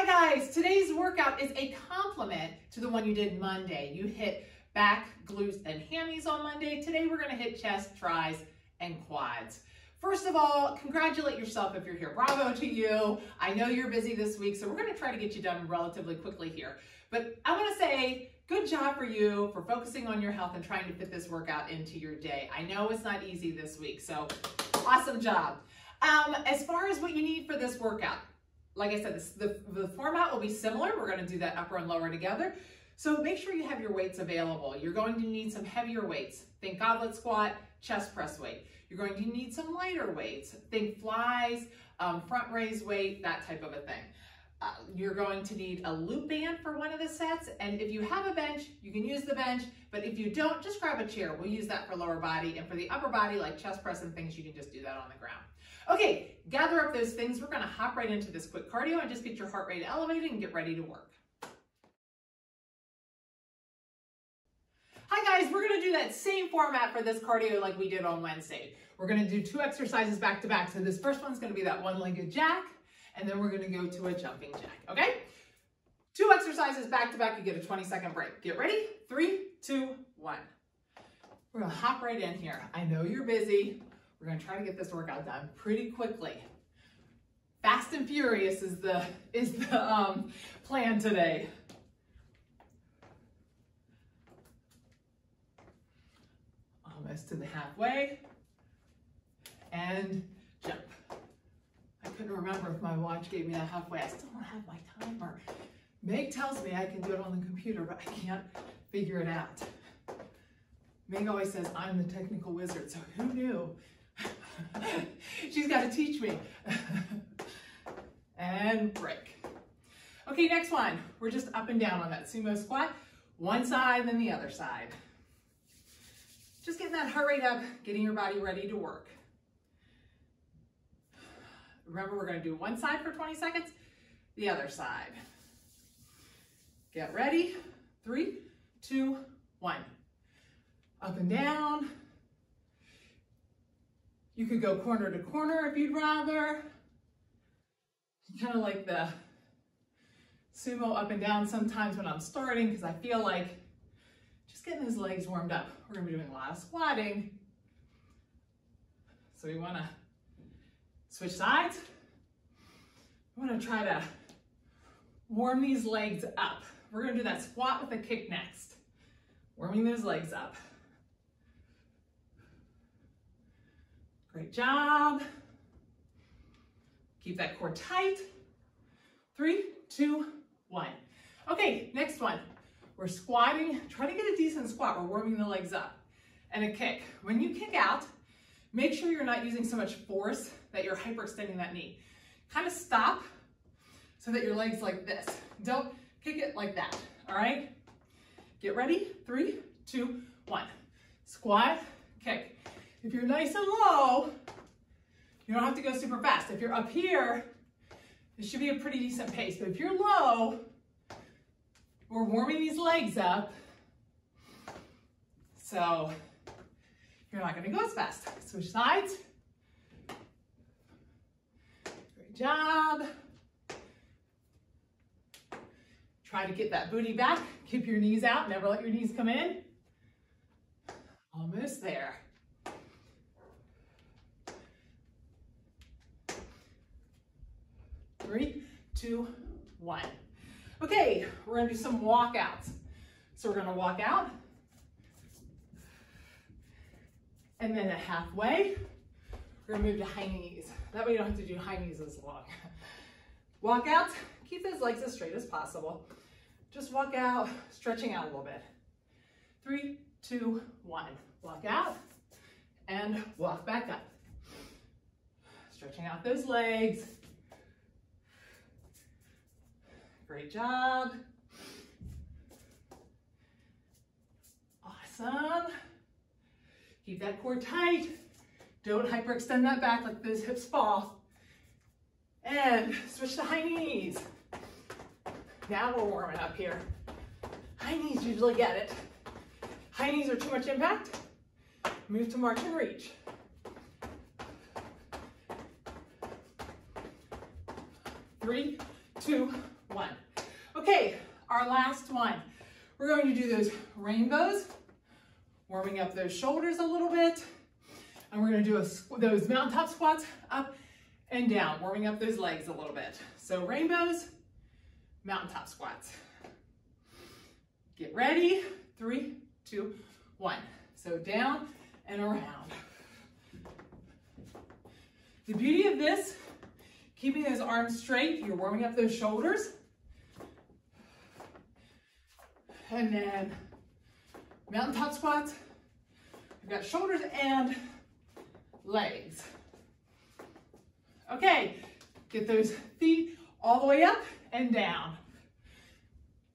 Hi guys, today's workout is a complement to the one you did Monday. You hit back, glutes, and hammies on Monday. Today we're gonna hit chest, tris, and quads. First of all, congratulate yourself if you're here. Bravo to you. I know you're busy this week, so we're gonna try to get you done relatively quickly here. But I wanna say, good job for you for focusing on your health and trying to fit this workout into your day. I know it's not easy this week, so awesome job. As far as what you need for this workout, like I said, the format will be similar. We're gonna do that upper and lower together. So make sure you have your weights available. You're going to need some heavier weights. Think goblet squat, chest press weight. You're going to need some lighter weights. Think flies, front raise weight, that type of a thing. You're going to need a loop band for one of the sets. And if you have a bench, you can use the bench. But if you don't, just grab a chair. We'll use that for lower body. And for the upper body, like chest press and things, you can just do that on the ground. Okay, gather up those things. We're gonna hop right into this quick cardio and just get your heart rate elevated and get ready to work. Hi guys, we're gonna do that same format for this cardio like we did on Wednesday. We're gonna do 2 exercises back to back. So this first one's gonna be that one-legged jack, and then we're gonna go to a jumping jack, okay? 2 exercises back to back, you get a 20-second break. Get ready? 3, 2, 1. We're gonna hop right in here. I know you're busy. We're gonna try to get this workout done pretty quickly. Fast and furious is the plan today. Almost to the halfway, and jump. I couldn't remember if my watch gave me that halfway. I still don't have my timer. Meg tells me I can do it on the computer, but I can't figure it out. Meg always says I'm the technical wizard, so who knew? She's got to teach me. And break. Okay, next one. We're just up and down on that sumo squat. One side, then the other side. Just getting that heart rate up, getting your body ready to work. Remember, we're going to do one side for 20 seconds, the other side. Get ready. 3, 2, 1. Up and down. You could go corner to corner if you'd rather. Kind of like the sumo up and down sometimes when I'm starting, because I feel like just getting those legs warmed up. We're gonna be doing a lot of squatting. So we wanna switch sides. We wanna try to warm these legs up. We're gonna do that squat with a kick next. Warming those legs up. Great job. Keep that core tight. 3, 2, 1. Okay, next one. We're squatting. Try to get a decent squat. We're warming the legs up. And a kick. When you kick out, make sure you're not using so much force that you're hyperextending that knee. Kind of stop so that your leg's like this. Don't kick it like that, all right? Get ready. 3, 2, 1. Squat, kick. If you're nice and low, you don't have to go super fast. If you're up here, it should be a pretty decent pace. But if you're low, we're warming these legs up. So you're not gonna go as fast. Switch sides. Great job. Try to get that booty back. Keep your knees out. Never let your knees come in. Almost there. 3, 2, 1. Okay, we're gonna do some walkouts. So we're gonna walk out, and then at halfway, we're gonna move to high knees. That way you don't have to do high knees as long. Walk out, keep those legs as straight as possible. Just walk out, stretching out a little bit. 3, 2, 1. Walk out, and walk back up. Stretching out those legs. Great job. Awesome. Keep that core tight. Don't hyperextend that back, let those hips fall. And switch to high knees. Now we're warming up here. High knees usually get it. High knees are too much impact. Move to march and reach. 3, 2, 1. Okay, our last one. We're going to do those rainbows, warming up those shoulders a little bit. And we're going to do those mountaintop squats up and down, warming up those legs a little bit. So rainbows, mountaintop squats. Get ready. 3, 2, 1. So down and around. The beauty of this, keeping those arms straight, you're warming up those shoulders. And then mountaintop squats. We've got shoulders and legs. Okay, get those feet all the way up and down.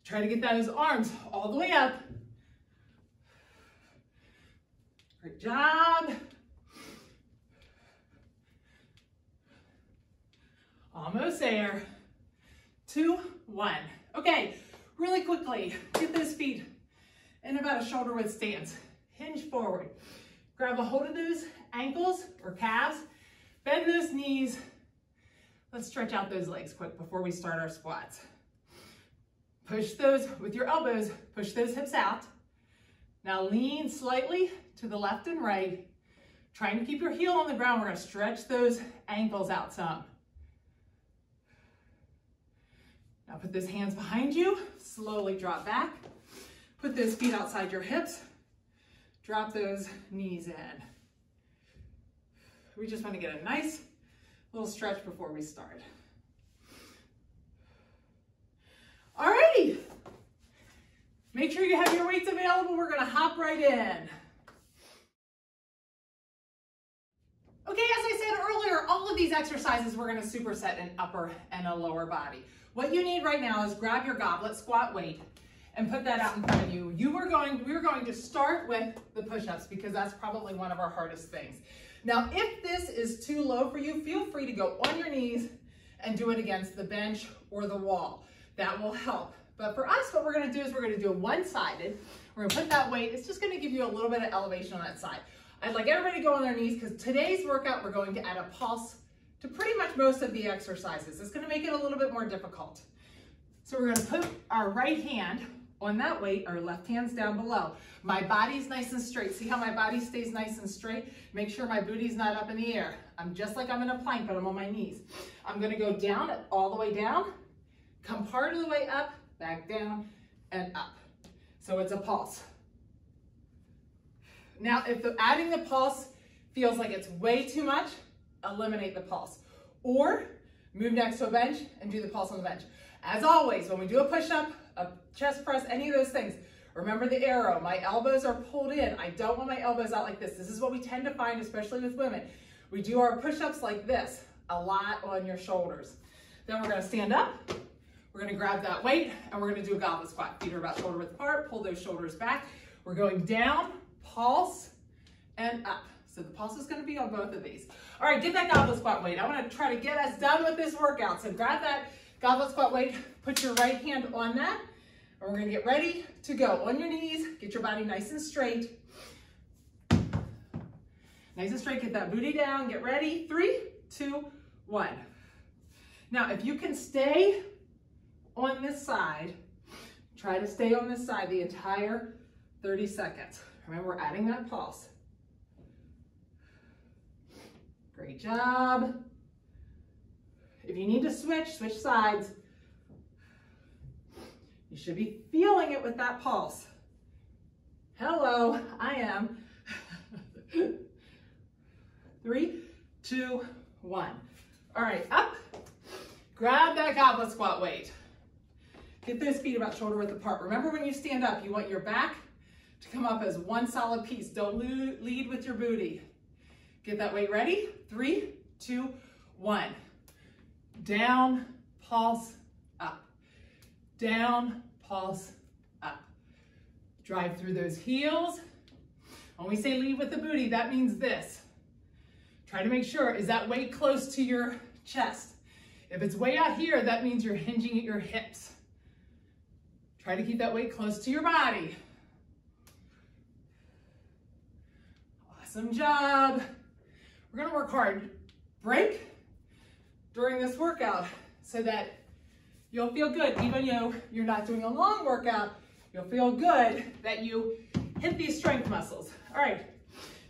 Try to get those arms all the way up. Great job. Almost there. 2, 1. Okay, really quickly, get those feet in about a shoulder width stance. Hinge forward. Grab a hold of those ankles or calves. Bend those knees. Let's stretch out those legs quick before we start our squats. Push those with your elbows, push those hips out. Now lean slightly to the left and right. Trying to keep your heel on the ground. We're going to stretch those ankles out some. Now put those hands behind you. Slowly drop back. Put those feet outside your hips. Drop those knees in. We just want to get a nice little stretch before we start. Alrighty. Make sure you have your weights available. We're going to hop right in. Okay, as I said earlier, all of these exercises we're going to superset an upper and a lower body. What you need right now is grab your goblet squat weight and put that out in front of you. We're going to start with the push-ups because that's probably one of our hardest things. Now, if this is too low for you, feel free to go on your knees and do it against the bench or the wall. That will help. But for us, what we're going to do is we're going to do a one-sided. We're going to put that weight. It's just going to give you a little bit of elevation on that side. I'd like everybody to go on their knees because today's workout, we're going to add a pulse to pretty much most of the exercises. It's going to make it a little bit more difficult. So we're going to put our right hand on that weight, our left hand's down below. My body's nice and straight. See how my body stays nice and straight? Make sure my booty's not up in the air. I'm just like I'm in a plank, but I'm on my knees. I'm going to go down, all the way down, come part of the way up, back down, and up. So it's a pulse. Now, if adding the pulse feels like it's way too much, eliminate the pulse. Or move next to a bench and do the pulse on the bench. As always, when we do a push-up, a chest press, any of those things, remember the arrow. My elbows are pulled in. I don't want my elbows out like this. This is what we tend to find, especially with women. We do our push-ups like this, a lot on your shoulders. Then we're going to stand up. We're going to grab that weight, and we're going to do a goblet squat. Feet are about shoulder width apart. Pull those shoulders back. We're going down, pulse, and up. So the pulse is going to be on both of these. All right, get that goblet squat weight. I want to try to get us done with this workout. So grab that goblet squat weight, put your right hand on that, and we're going to get ready to go. On your knees, get your body nice and straight. Nice and straight, get that booty down, get ready. 3, 2, 1. Now, if you can stay on this side, try to stay on this side the entire 30 seconds. Remember, we're adding that pulse. Great job. If you need to switch sides. You should be feeling it with that pulse. Hello, I am. 3, 2, 1. All right, up. Grab that goblet squat weight. Get those feet about shoulder width apart. Remember, when you stand up, you want your back to come up as one solid piece. Don't lead with your booty. Get that weight ready. 3, 2, 1. Down, pulse, up. Down, pulse, up. Drive through those heels. When we say lead with the booty, that means this. Try to make sure, is that weight close to your chest? If it's way out here, that means you're hinging at your hips. Try to keep that weight close to your body. Awesome job. We're going to work hard. Break during this workout so that you'll feel good. Even though you're not doing a long workout, you'll feel good that you hit these strength muscles. All right,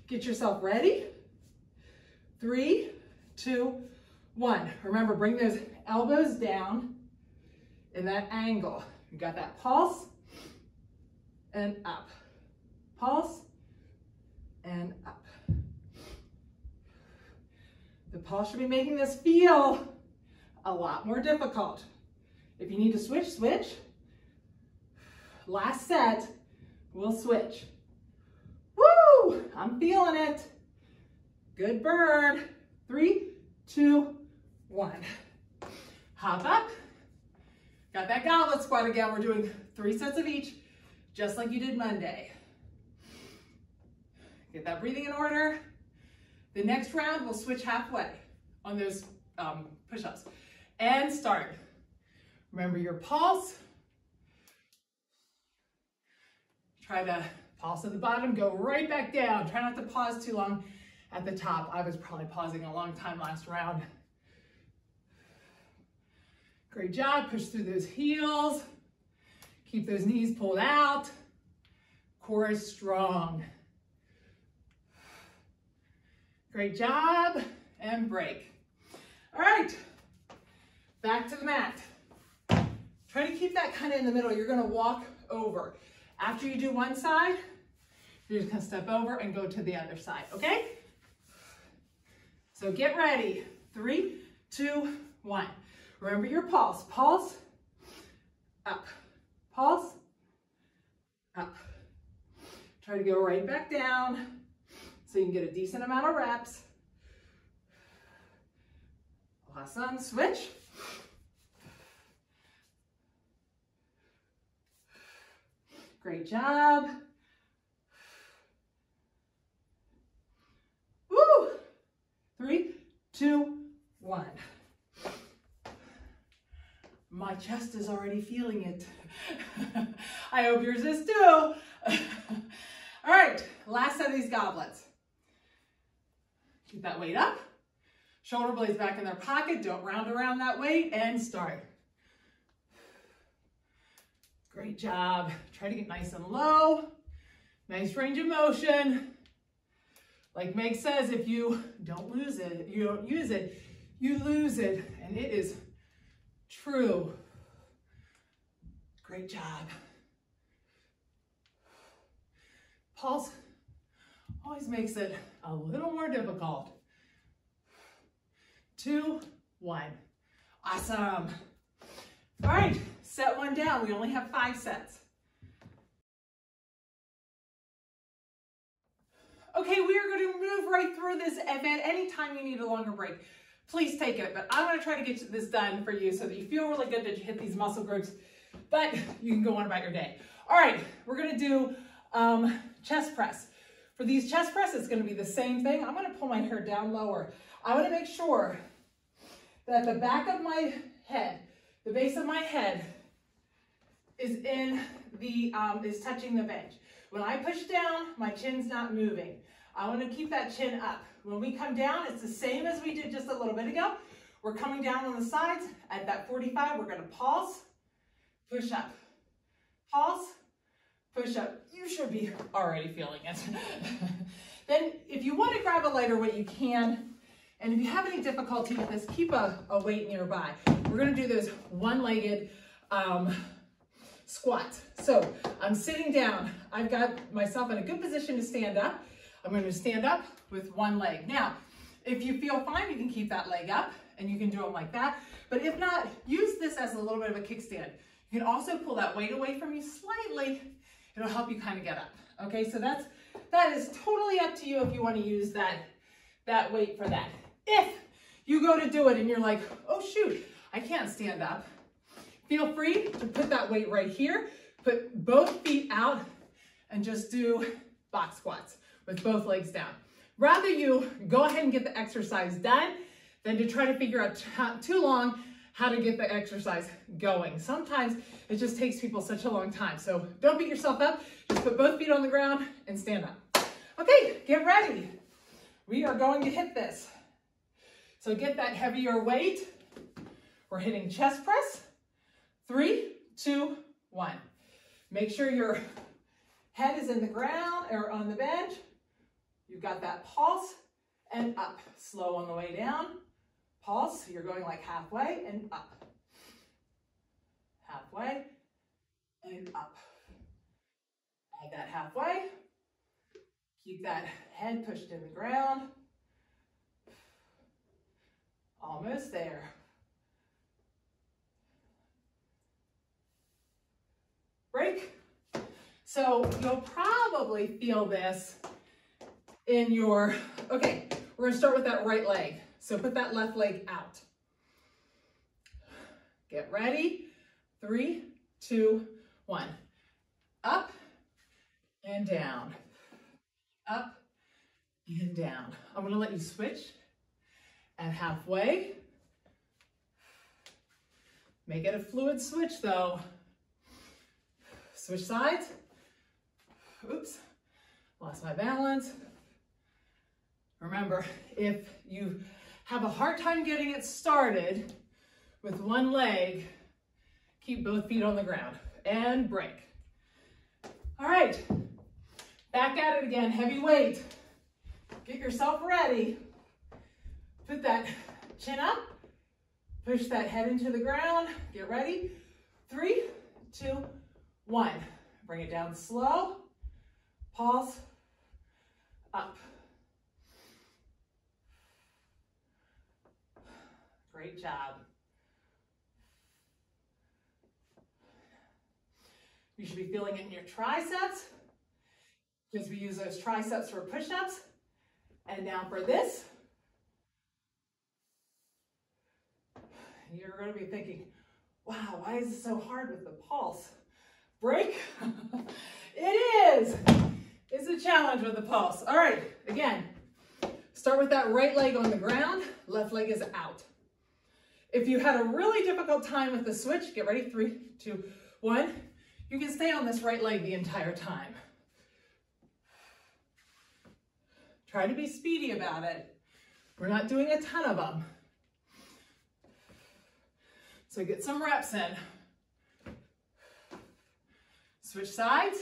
get yourself ready. 3, 2, 1. Remember, bring those elbows down in that angle. You got that pulse and up. Pulse and up. The pulse should be making this feel a lot more difficult. If you need to switch, switch. Last set, we'll switch. Woo! I'm feeling it. Good burn. 3, 2, 1. Hop up. Got that goblet squat again. We're doing 3 sets of each, just like you did Monday. Get that breathing in order. The next round, we'll switch halfway on those push-ups. And start. Remember your pulse. Try to pulse at the bottom, go right back down. Try not to pause too long at the top. I was probably pausing a long time last round. Great job. Push through those heels. Keep those knees pulled out. Core is strong. Great job. And break. All right. Back to the mat. Try to keep that kind of in the middle. You're going to walk over. After you do one side, you're just going to step over and go to the other side, okay? So get ready. 3, 2, 1. Remember your pulse. Pulse, up. Pulse, up. Try to go right back down so you can get a decent amount of reps. Awesome. Switch. Great job. Woo! 3, 2, 1. My chest is already feeling it. I hope yours is too. All right, last set of these goblets. Keep that weight up. Shoulder blades back in their pocket. Don't round around that weight and start. Great job. Try to get nice and low. Nice range of motion. Like Meg says, if you don't lose it, you don't use it, you lose it. And it is true. Great job. Pulse always makes it a little more difficult. 2, 1. Awesome. All right, set one down. We only have 5 sets. Okay, we are going to move right through this event. Anytime you need a longer break, please take it. But I'm going to try to get this done for you so that you feel really good that you hit these muscle groups, but you can go on about your day. All right, we're going to do chest press. For these chest press, it's going to be the same thing. I'm going to pull my hair down lower. I want to make sure that the back of my head, the base of my head is in the, is touching the bench. When I push down, my chin's not moving. I want to keep that chin up. When we come down, it's the same as we did just a little bit ago. We're coming down on the sides. At that 45, we're going to pulse, push up, pulse, push up. You should be already feeling it. Then if you want to grab a lighter weight, you can. And if you have any difficulty with this, keep a weight nearby. We're going to do those one-legged squats. So I'm sitting down. I've got myself in a good position to stand up. I'm going to stand up with one leg. Now, if you feel fine, you can keep that leg up and you can do them like that. But if not, use this as a little bit of a kickstand. You can also pull that weight away from you slightly. It'll help you kind of get up. Okay, so that is totally up to you if you want to use that weight for that. If you go to do it and you're like, oh shoot, I can't stand up, feel free to put that weight right here, put both feet out and just do box squats with both legs down. Rather you go ahead and get the exercise done than to try to figure out too long how to get the exercise going. Sometimes it just takes people such a long time. So don't beat yourself up, just put both feet on the ground and stand up. Okay, get ready. We are going to hit this. So get that heavier weight. We're hitting chest press, 3, 2, 1. Make sure your head is in the ground or on the bench. You've got that pulse and up. Slow on the way down. Pulse, you're going like halfway and up. Halfway and up. Add that halfway. Keep that head pushed in the ground. Almost there. Break. So you'll probably feel this in your, okay, we're gonna start with that right leg. So put that left leg out. Get ready. 3, 2, 1. Up and down. Up and down. I'm gonna let you switch at halfway. Make it a fluid switch though. Switch sides. Oops, lost my balance. Remember, if you have a hard time getting it started with one leg, keep both feet on the ground and break. All right, back at it again, heavy weight. Get yourself ready. Put that chin up, push that head into the ground. Get ready. 3, 2, 1. Bring it down slow. Pulse. Up. Great job. You should be feeling it in your triceps because we use those triceps for push-ups. And now for this, you're going to be thinking, wow, why is it so hard with the pulse? Break. It is. It's a challenge with the pulse. All right, again, start with that right leg on the ground, left leg is out. If you had a really difficult time with the switch, get ready, 3, 2, 1. You can stay on this right leg the entire time. Try to be speedy about it. We're not doing a ton of them. So get some reps in. Switch sides.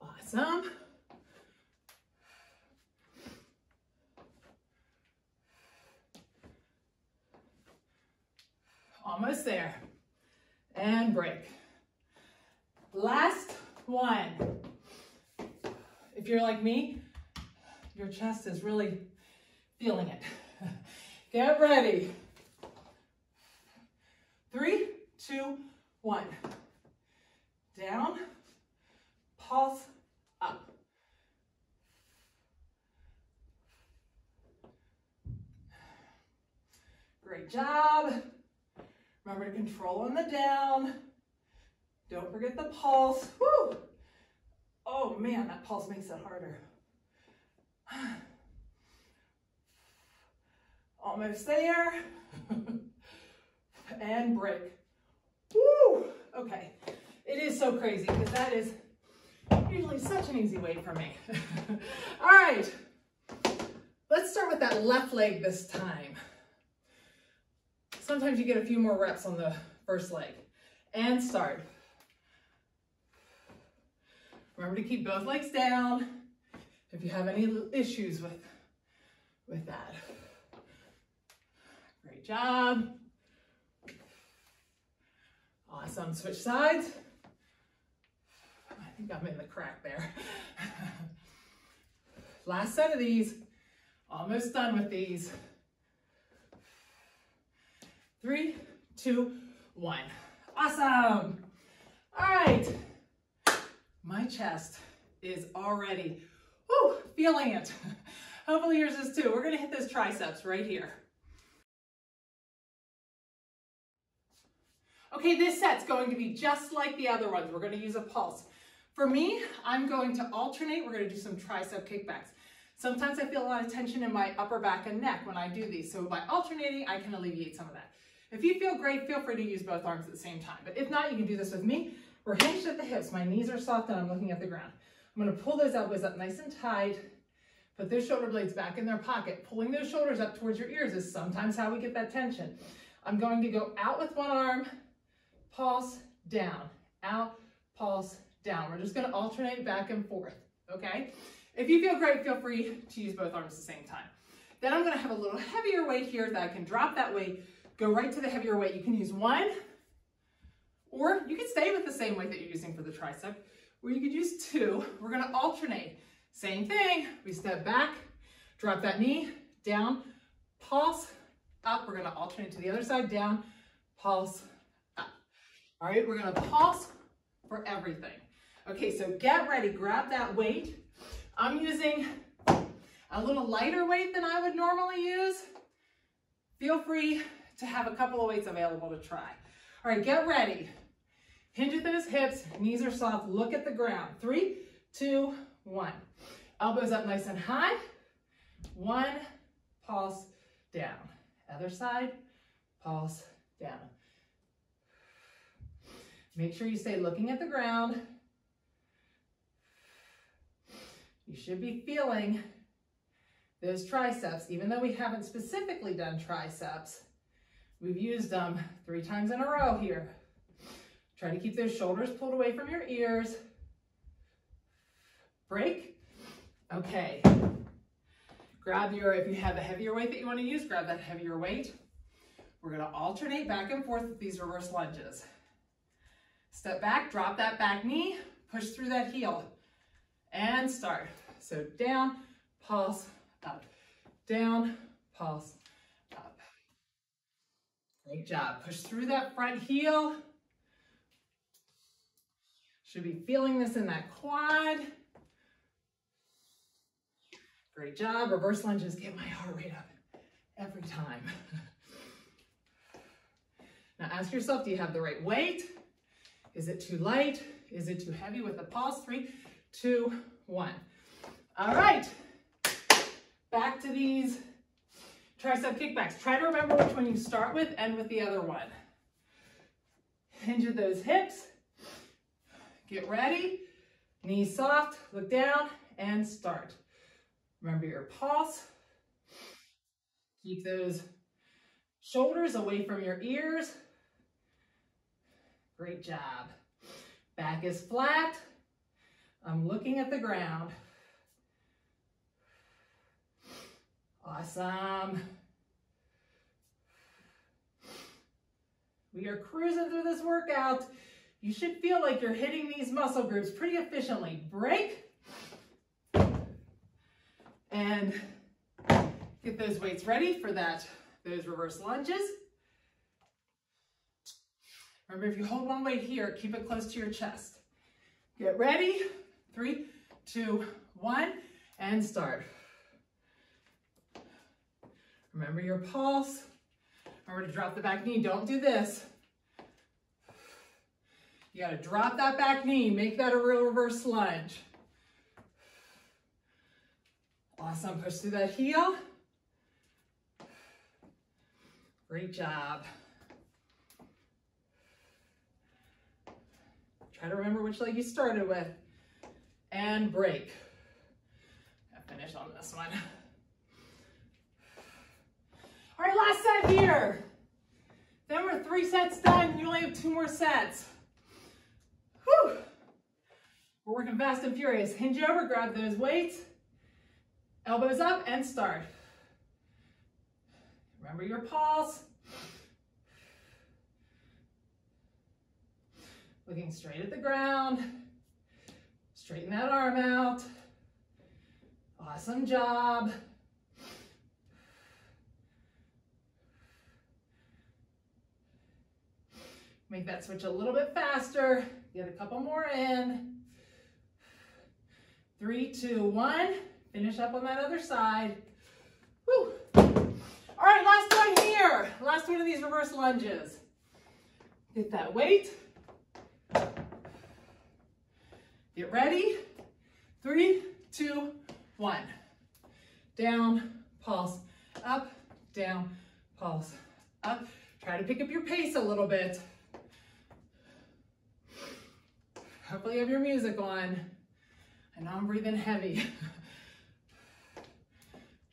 Awesome. Almost there. And break. Last one. If you're like me, your chest is really feeling it. Get ready. 3, 2, 1. Down, pulse, up. Great job. Remember to control on the down. Don't forget the pulse. Woo! Oh man, that pulse makes it harder. Almost there. And break. Woo! Okay. It is so crazy because that is usually such an easy weight for me. All right. Let's start with that left leg this time. Sometimes you get a few more reps on the first leg. And start. Remember to keep both legs down if you have any issues with that. Great job. Awesome. Switch sides. I think I'm in the crack there. Last set of these. Almost done with these. 3, 2, 1. Awesome. All right. My chest is already feeling it. Hopefully yours is too. We're going to hit those triceps right here. Okay, this set's going to be just like the other ones. We're going to use a pulse. For me, I'm going to alternate. We're going to do some tricep kickbacks. Sometimes I feel a lot of tension in my upper back and neck when I do these. So by alternating, I can alleviate some of that. If you feel great, feel free to use both arms at the same time. But if not, you can do this with me. We're hinged at the hips. My knees are soft and I'm looking at the ground. I'm going to pull those elbows up nice and tight. Put those shoulder blades back in their pocket. Pulling those shoulders up towards your ears is sometimes how we get that tension. I'm going to go out with one arm, pulse, down, out, pulse, down. We're just going to alternate back and forth, okay? If you feel great, feel free to use both arms at the same time. Then I'm going to have a little heavier weight here that I can drop that weight, go right to the heavier weight. You can use one, or you can stay with the same weight that you're using for the tricep, or you could use two. We're going to alternate. Same thing. We step back, drop that knee, down, pulse, up. We're going to alternate to the other side, down, pulse, up. All right, we're going to pulse for everything. Okay, so get ready. Grab that weight. I'm using a little lighter weight than I would normally use. Feel free to have a couple of weights available to try. All right, get ready. Hinge at those hips, knees are soft, look at the ground. 3, 2, 1. Elbows up nice and high. 1, pulse, down. Other side, pulse, down. Make sure you stay looking at the ground. You should be feeling those triceps, even though we haven't specifically done triceps. We've used them 3 times in a row here. Try to keep those shoulders pulled away from your ears. Break. Okay. Grab your, if you have a heavier weight that you want to use, grab that heavier weight. We're going to alternate back and forth with these reverse lunges. Step back, drop that back knee, push through that heel, and start. So down, pulse, up. Down, pulse, up. Great job. Push through that front heel. Should be feeling this in that quad. Great job. Reverse lunges get my heart rate up every time. Now ask yourself, do you have the right weight? Is it too light? Is it too heavy with the pulse? 3, 2, 1. All right. Back to these tricep kickbacks. Try to remember which one you start with, end with the other one. Hinge at those hips. Get ready. Knees soft. Look down and start. Remember your pulse. Keep those shoulders away from your ears. Great job. Back is flat. I'm looking at the ground. Awesome. We are cruising through this workout. You should feel like you're hitting these muscle groups pretty efficiently. Break. And get those weights ready for those reverse lunges. Remember, if you hold one weight here, keep it close to your chest. Get ready. 3, 2, 1, and start. Remember your pulse. Remember to drop the back knee. Don't do this. You got to drop that back knee. Make that a real reverse lunge. Awesome. Push through that heel. Great job. Try to remember which leg you started with. And break. I'll finish on this one. All right, last set here. Then we're 3 sets done. You only have 2 more sets. Whew. We're working fast and furious. Hinge over, grab those weights. Elbows up and start. Remember your pulse. Looking straight at the ground. Straighten that arm out. Awesome job. Make that switch a little bit faster. Get a couple more in. 3, 2, 1. Finish up on that other side. Woo. All right, last one here. Last one of these reverse lunges. Get that weight. Get ready. 3, 2, 1. Down, pulse, up, down, pulse, up. Try to pick up your pace a little bit. Hopefully you have your music on. I know I'm breathing heavy.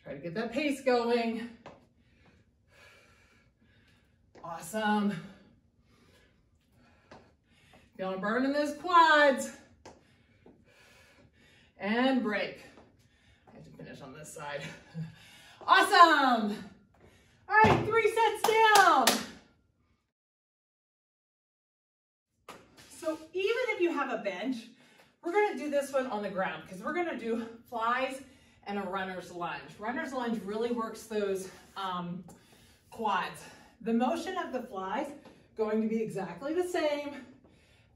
Try to get that pace going. Awesome. Feeling burn in those quads. And break. I have to finish on this side. Awesome. All right, 3 sets down. So even if you have a bench, we're gonna do this one on the ground because we're gonna do flies and a runner's lunge. Runner's lunge really works those quads. The motion of the flies going to be exactly the same.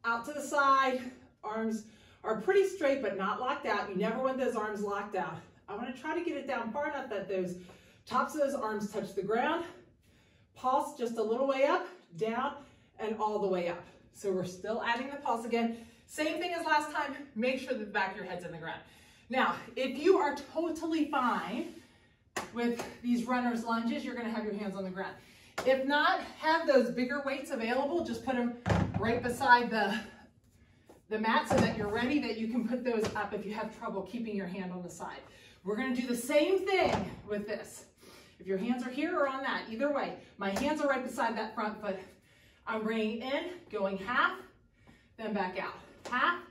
Out to the side, arms are pretty straight but not locked out. You never want those arms locked out. I want to try to get it down far enough that those tops of those arms touch the ground. Pulse just a little way up, down, and all the way up. So we're still adding the pulse again. Same thing as last time, make sure that the back of your head's in the ground. Now, if you are totally fine with these runner's lunges, you're gonna have your hands on the ground. If not, have those bigger weights available, just put them right beside the mat so that you're ready, that you can put those up if you have trouble keeping your hand on the side. We're gonna do the same thing with this. If your hands are here or on that, either way, my hands are right beside that front foot. I'm bringing in, going half, then back out. Half,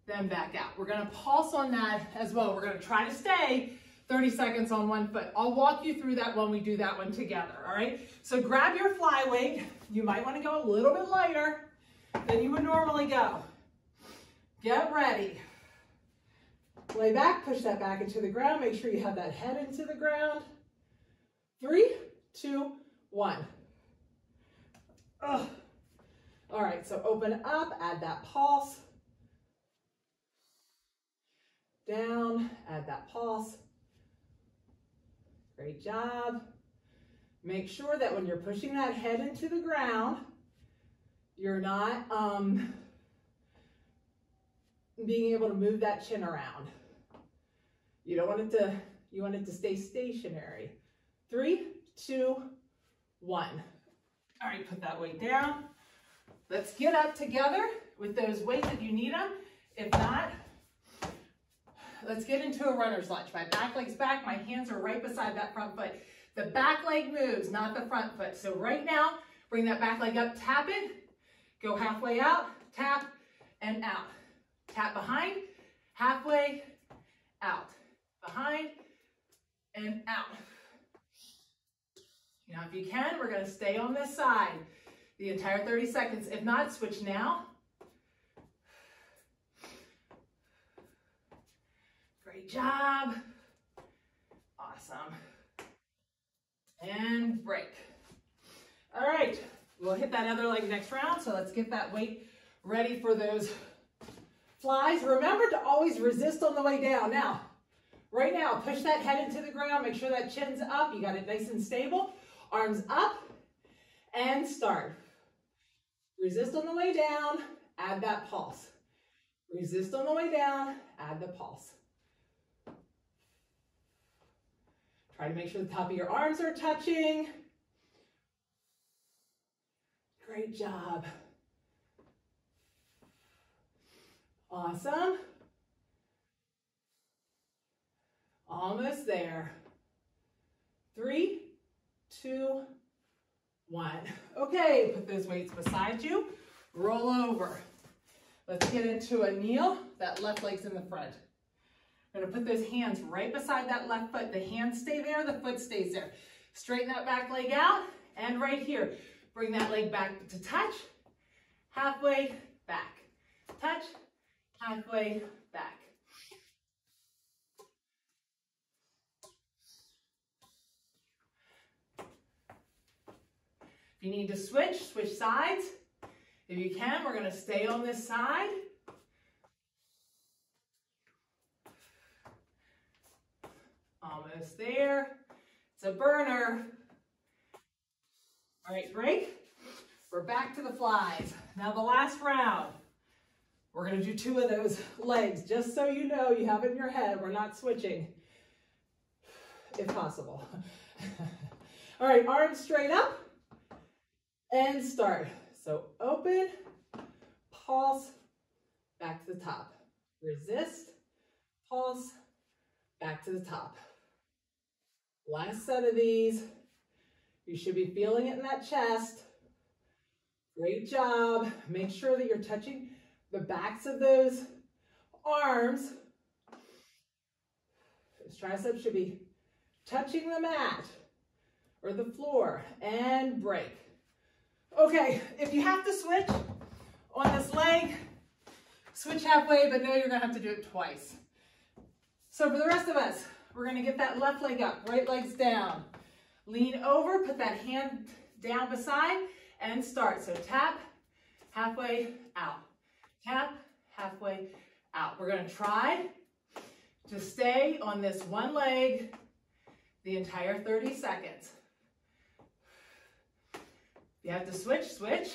then back out. We're gonna pulse on that as well. We're gonna try to stay 30 seconds on one foot. I'll walk you through that when we do that one together, all right? So grab your fly weight. You might wanna go a little bit lighter than you would normally go. Get ready. Lay back, push that back into the ground. Make sure you have that head into the ground. 3, 2, 1. Ugh. All right, so open up, add that pulse. Down, add that pulse. Great job. Make sure that when you're pushing that head into the ground, you're not being able to move that chin around. You don't want it to, you want it to stay stationary. 3, 2, 1. All right, put that weight down. Let's get up together with those weights if you need them. If not, let's get into a runner's lunge. My back leg's back, my hands are right beside that front foot. The back leg moves, not the front foot. So right now, bring that back leg up, tap it, go halfway out, tap, and out. Tap behind, halfway, out. Behind, and out. Now, if you can, we're gonna stay on this side the entire 30 seconds. If not, switch now. Great job. Awesome. And break. All right, we'll hit that other leg next round, so let's get that weight ready for those flies. Remember to always resist on the way down. Now, right now, push that head into the ground. Make sure that chin's up. You got it nice and stable. Arms up and start. Resist on the way down, add that pulse. Resist on the way down, add the pulse. Try to make sure the top of your arms are touching. Great job. Awesome. Almost there. 3, 2, 1. Okay, put those weights beside you. Roll over. Let's get into a kneel. That left leg's in the front. We're gonna put those hands right beside that left foot. The hands stay there, the foot stays there. Straighten that back leg out, and right here, bring that leg back to touch, halfway, back. Touch, halfway, back. If you need to switch, switch sides. If you can, we're gonna stay on this side. Almost there. It's a burner. All right, break. We're back to the flies. Now the last round. We're gonna do 2 of those legs, just so you know, you have it in your head. We're not switching, if possible. All right, arms straight up. And start. So open, pulse, back to the top. Resist, pulse, back to the top. Last set of these. You should be feeling it in that chest. Great job. Make sure that you're touching the backs of those arms. Those triceps should be touching the mat or the floor, and break. Okay, if you have to switch on this leg, switch halfway, but know you're gonna have to do it twice. So for the rest of us, we're gonna get that left leg up, right leg's down. Lean over, put that hand down beside, and start. So tap, halfway, out. Tap, halfway, out. We're gonna try to stay on this one leg the entire 30 seconds. You have to switch, switch.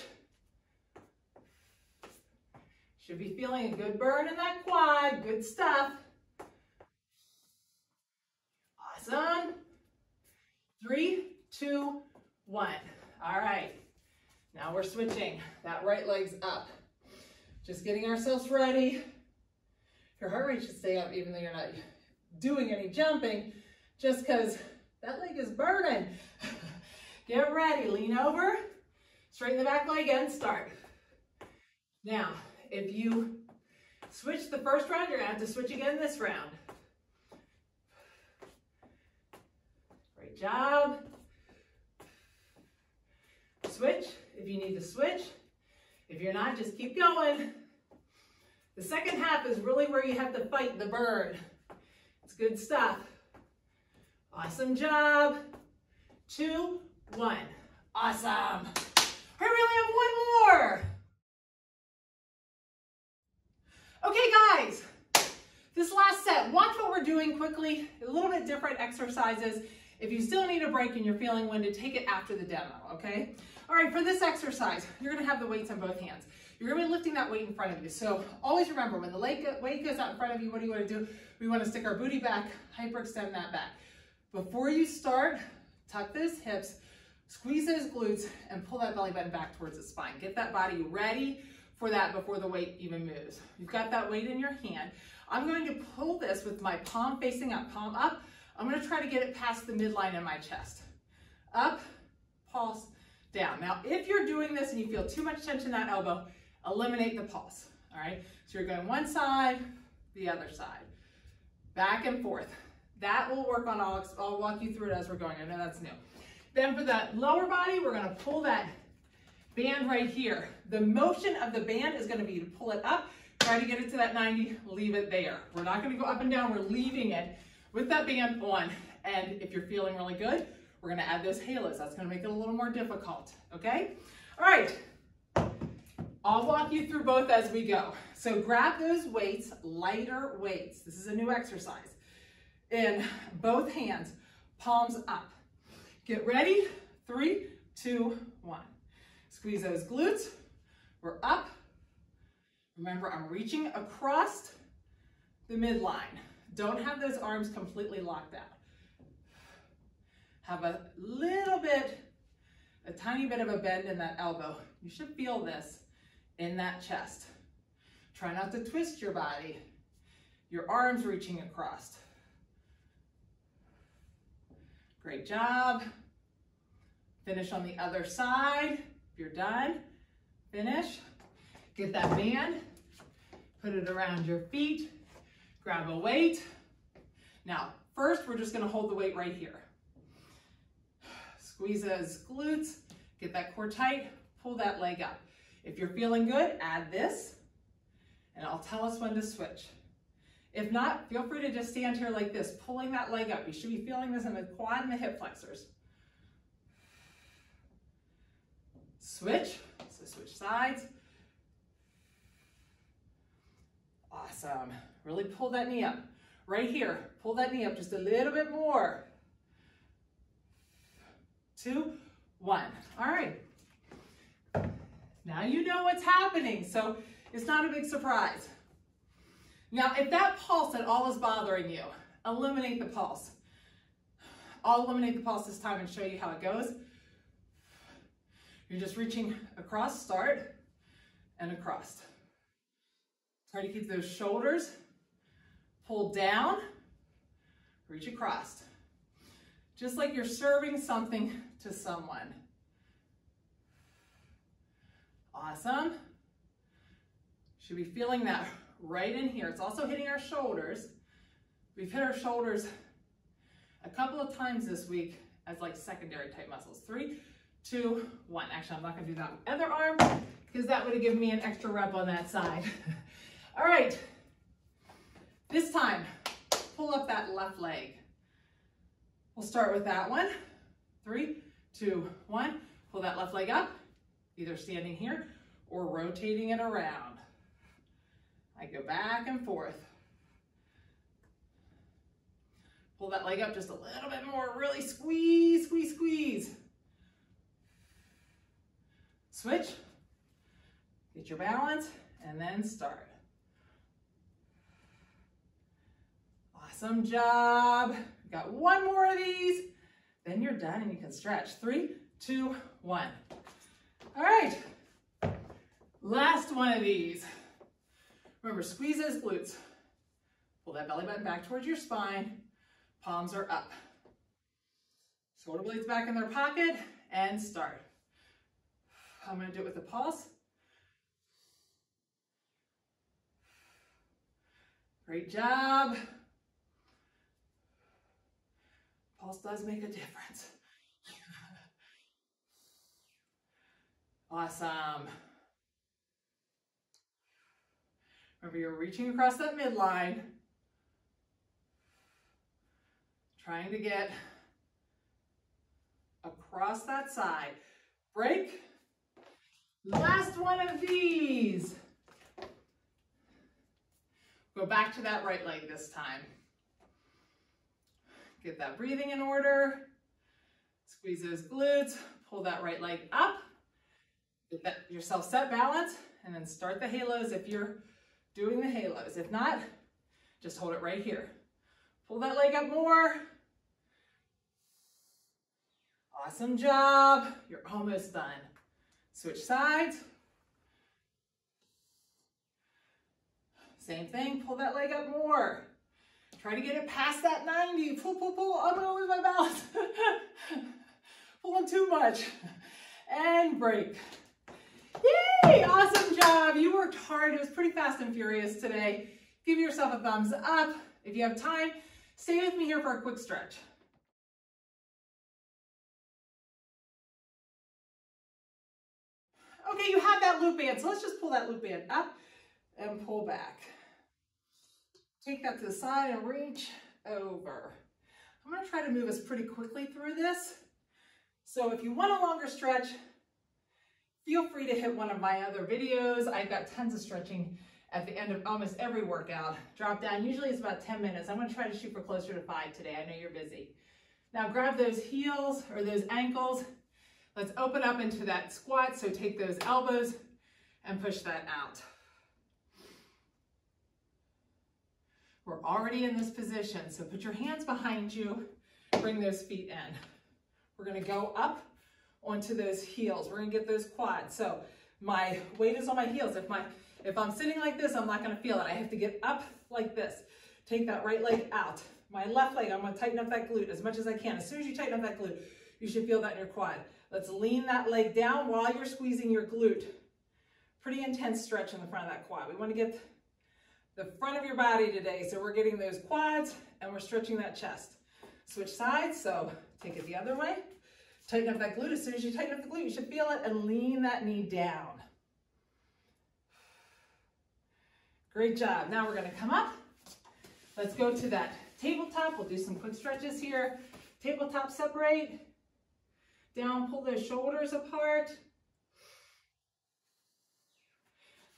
Should be feeling a good burn in that quad, good stuff. Awesome. 3, 2, 1. All right, now we're switching. That right leg's up. Just getting ourselves ready. Your heart rate should stay up even though you're not doing any jumping, just because that leg is burning. Get ready, lean over, straighten the back leg and start. Now, if you switch the first round, you're gonna have to switch again this round. Great job. Switch if you need to switch. If you're not, just keep going. The second half is really where you have to fight the burn. It's good stuff. Awesome job. 2, 1. Awesome. I really have one more. Okay, guys. This last set, watch what we're doing quickly. A little bit different exercises. If you still need a break and you're feeling winded, take it after the demo, okay? All right, for this exercise, you're gonna have the weights in both hands. You're gonna be lifting that weight in front of you. So always remember, when the weight goes out in front of you, what do you wanna do? We wanna stick our booty back, hyperextend that back. Before you start, tuck those hips, squeeze those glutes, and pull that belly button back towards the spine. Get that body ready for that before the weight even moves. You've got that weight in your hand. I'm going to pull this with my palm facing up, palm up. I'm gonna try to get it past the midline in my chest. Up, pulse, down. Now, if you're doing this and you feel too much tension in that elbow, eliminate the pulse, all right? So you're going one side, the other side, back and forth. That will work on all, I'll walk you through it as we're going. I know that's new. Then for that lower body, we're gonna pull that band right here. The motion of the band is gonna be to pull it up, try to get it to that 90, leave it there. We're not gonna go up and down, we're leaving it with that band on. And if you're feeling really good, we're gonna add those halos. That's gonna make it a little more difficult, okay? All right, I'll walk you through both as we go. So grab those weights, lighter weights. This is a new exercise. In both hands, palms up. Get ready, 3, 2, 1. Squeeze those glutes, we're up. Remember, I'm reaching across the midline. Don't have those arms completely locked out. Have a little bit, a tiny bit of a bend in that elbow. You should feel this in that chest. Try not to twist your body. Your arms reaching across. Great job. Finish on the other side. If you're done, finish. Get that band, put it around your feet, grab a weight. Now, first, we're just gonna hold the weight right here. Squeeze those glutes, get that core tight, pull that leg up. If you're feeling good, add this, and I'll tell us when to switch. If not, feel free to just stand here like this, pulling that leg up. You should be feeling this in the quad and the hip flexors. Switch, so switch sides. Awesome, really pull that knee up. Right here, pull that knee up just a little bit more. 2, 1, all right. Now you know what's happening, so it's not a big surprise. Now, if that pulse at all is bothering you, eliminate the pulse. I'll eliminate the pulse this time and show you how it goes. You're just reaching across, start, and across. Try to keep those shoulders pulled down, reach across. just like you're serving something to someone. Awesome. Should be feeling that right in here. It's also hitting our shoulders. We've hit our shoulders a couple of times this week as like secondary type muscles. 3, 2, 1. Actually, I'm not gonna do that with the other arm because that would have given me an extra rep on that side. All right, this time, pull up that left leg. We'll start with that one. 3, 2, 1. Pull that left leg up, either standing here or rotating it around. I go back and forth. Pull that leg up just a little bit more. Really squeeze, squeeze, squeeze. Switch. Get your balance and then start. Awesome job. Got one more of these. Then you're done and you can stretch. 3, 2, 1. All right. Last one of these. Remember, squeeze those glutes. Pull that belly button back towards your spine. Palms are up. Shoulder blades back in their pocket and start. I'm going to do it with a pulse. Great job. Pulse does make a difference. Awesome. Remember, you're reaching across that midline. Trying to get across that side. Break. Last one of these. Go back to that right leg this time. Get that breathing in order. Squeeze those glutes. Pull that right leg up. Get that yourself set balance. And then start the halos if you're doing the halos. If not, just hold it right here. Pull that leg up more. Awesome job. You're almost done. Switch sides. Same thing. Pull that leg up more. Try to get it past that 90. Pull, pull, pull. I'm going to lose my balance. Pulling too much. And break. Yay! Awesome job. You worked hard. It was pretty fast and furious today. Give yourself a thumbs up. If you have time, stay with me here for a quick stretch. Okay, you have that loop band, so let's just pull that loop band up and pull back. Take that to the side and reach over. I'm going to try to move us pretty quickly through this. So if you want a longer stretch, feel free to hit one of my other videos. I've got tons of stretching at the end of almost every workout. Drop down, usually it's about 10 minutes. I'm going to try to shoot for closer to 5 today. I know you're busy. Now grab those heels or those ankles. Let's open up into that squat. So take those elbows and push that out. We're already in this position. So put your hands behind you, bring those feet in. We're going to go up onto those heels. We're going to get those quads. So my weight is on my heels. If I'm sitting like this, I'm not going to feel it. I have to get up like this. Take that right leg out. My left leg, I'm going to tighten up that glute as much as I can. As soon as you tighten up that glute, you should feel that in your quad. Let's lean that leg down while you're squeezing your glute. Pretty intense stretch in the front of that quad. We want to get the front of your body today. So we're getting those quads and we're stretching that chest. Switch sides. So take it the other way. Tighten up that glute. As soon as you tighten up the glute, you should feel it and lean that knee down. Great job. Now we're going to come up. Let's go to that tabletop. We'll do some quick stretches here. Tabletop separate. Down, pull those shoulders apart.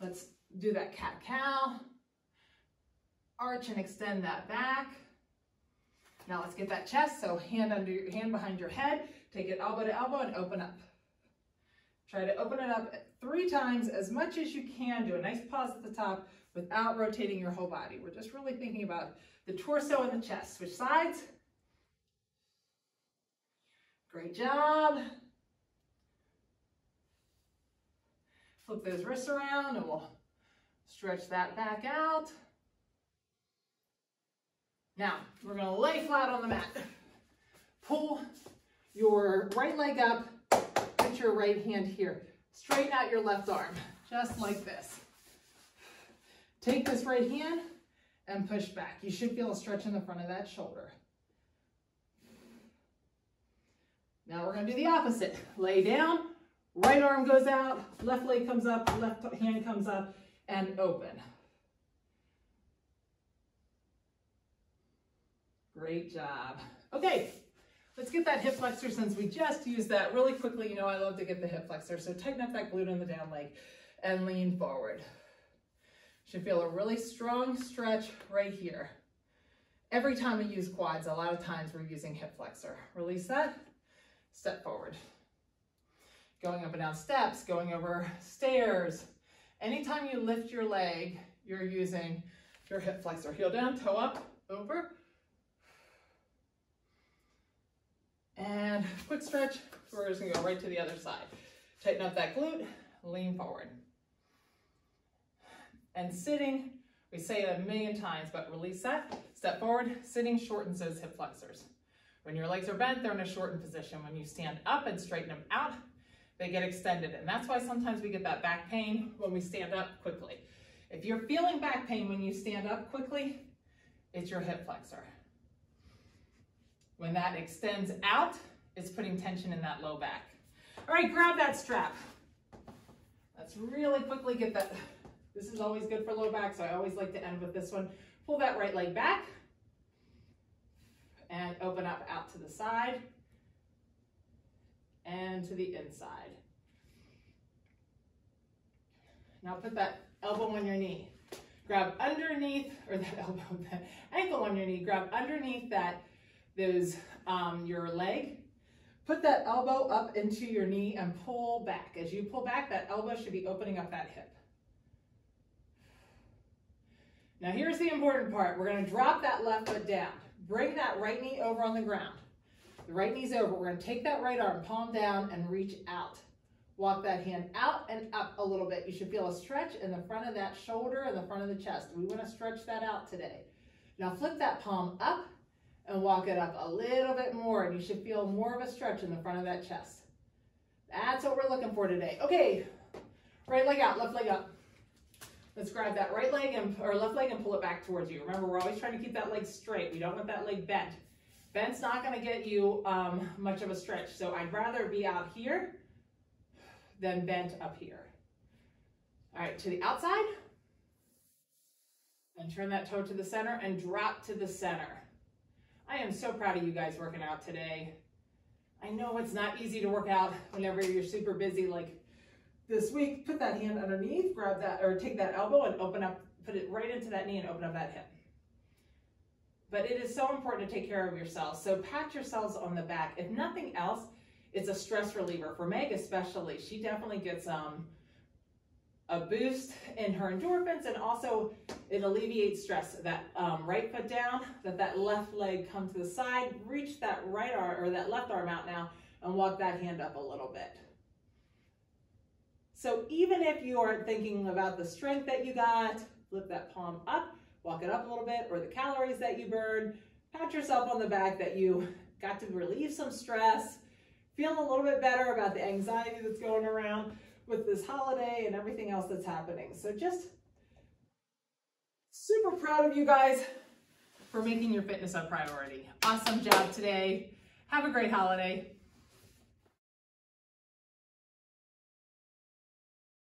Let's do that cat-cow. Arch and extend that back. Now let's get that chest. So hand behind your head. Take it elbow to elbow and open up. Try to open it up 3 times as much as you can. Do a nice pause at the top without rotating your whole body. We're just really thinking about the torso and the chest. Switch sides. Great job. Flip those wrists around and we'll stretch that back out. Now, we're going to lay flat on the mat. Pull your right leg up, put your right hand here. Straighten out your left arm, just like this. Take this right hand and push back. You should feel a stretch in the front of that shoulder. Now we're gonna do the opposite. Lay down, right arm goes out, left leg comes up, left hand comes up, and open. Great job. Okay, let's get that hip flexor since we just used that really quickly. You know I love to get the hip flexor, so tighten up that glute in the down leg and lean forward. Should feel a really strong stretch right here. Every time we use quads, a lot of times we're using hip flexor. Release that, step forward. Going up and down steps, going over stairs. Anytime you lift your leg, you're using your hip flexor. Heel down, toe up, over. And quick stretch, we're just gonna go right to the other side. Tighten up that glute, lean forward. And sitting, we say it a million times, but release that, step forward. Sitting shortens those hip flexors. When your legs are bent, they're in a shortened position. When you stand up and straighten them out, they get extended. And that's why sometimes we get that back pain when we stand up quickly. If you're feeling back pain when you stand up quickly, it's your hip flexor. When that extends out, it's putting tension in that low back. All right, grab that strap. Let's really quickly get that. This is always good for low back, so I always like to end with this one. Pull that right leg back and open up out to the side and to the inside. Now put that elbow on your knee. Grab underneath, or that elbow, that ankle on your knee. Grab underneath that, your leg. Put that elbow up into your knee and pull back. As you pull back, that elbow should be opening up that hip. Now here's the important part. We're going to drop that left foot down. Bring that right knee over on the ground. The right knee's over. We're going to take that right arm, palm down, and reach out. Walk that hand out and up a little bit. You should feel a stretch in the front of that shoulder and the front of the chest. We want to stretch that out today. Now flip that palm up and walk it up a little bit more, and you should feel more of a stretch in the front of that chest. That's what we're looking for today. Okay, right leg out, left leg up. Let's grab that right leg or left leg and pull it back towards you. Remember, we're always trying to keep that leg straight. We don't want that leg bent. Bent's not going to get you much of a stretch. So I'd rather be out here than bent up here. All right, to the outside. And turn that toe to the center and drop to the center. I am so proud of you guys working out today. I know it's not easy to work out whenever you're super busy like this week. Put that hand underneath, grab that, or take that elbow and open up, put it right into that knee and open up that hip. But it is so important to take care of yourselves. So pat yourselves on the back. If nothing else, it's a stress reliever. For Meg especially, she definitely gets a boost in her endorphins, and also it alleviates stress. That right foot down, that left leg come to the side, reach that right arm or that left arm out now and walk that hand up a little bit. So even if you are thinking about the strength that you got, flip that palm up, walk it up a little bit, or the calories that you burned, pat yourself on the back that you got to relieve some stress, feel a little bit better about the anxiety that's going around with this holiday and everything else that's happening. So just super proud of you guys for making your fitness a priority. Awesome job today. Have a great holiday.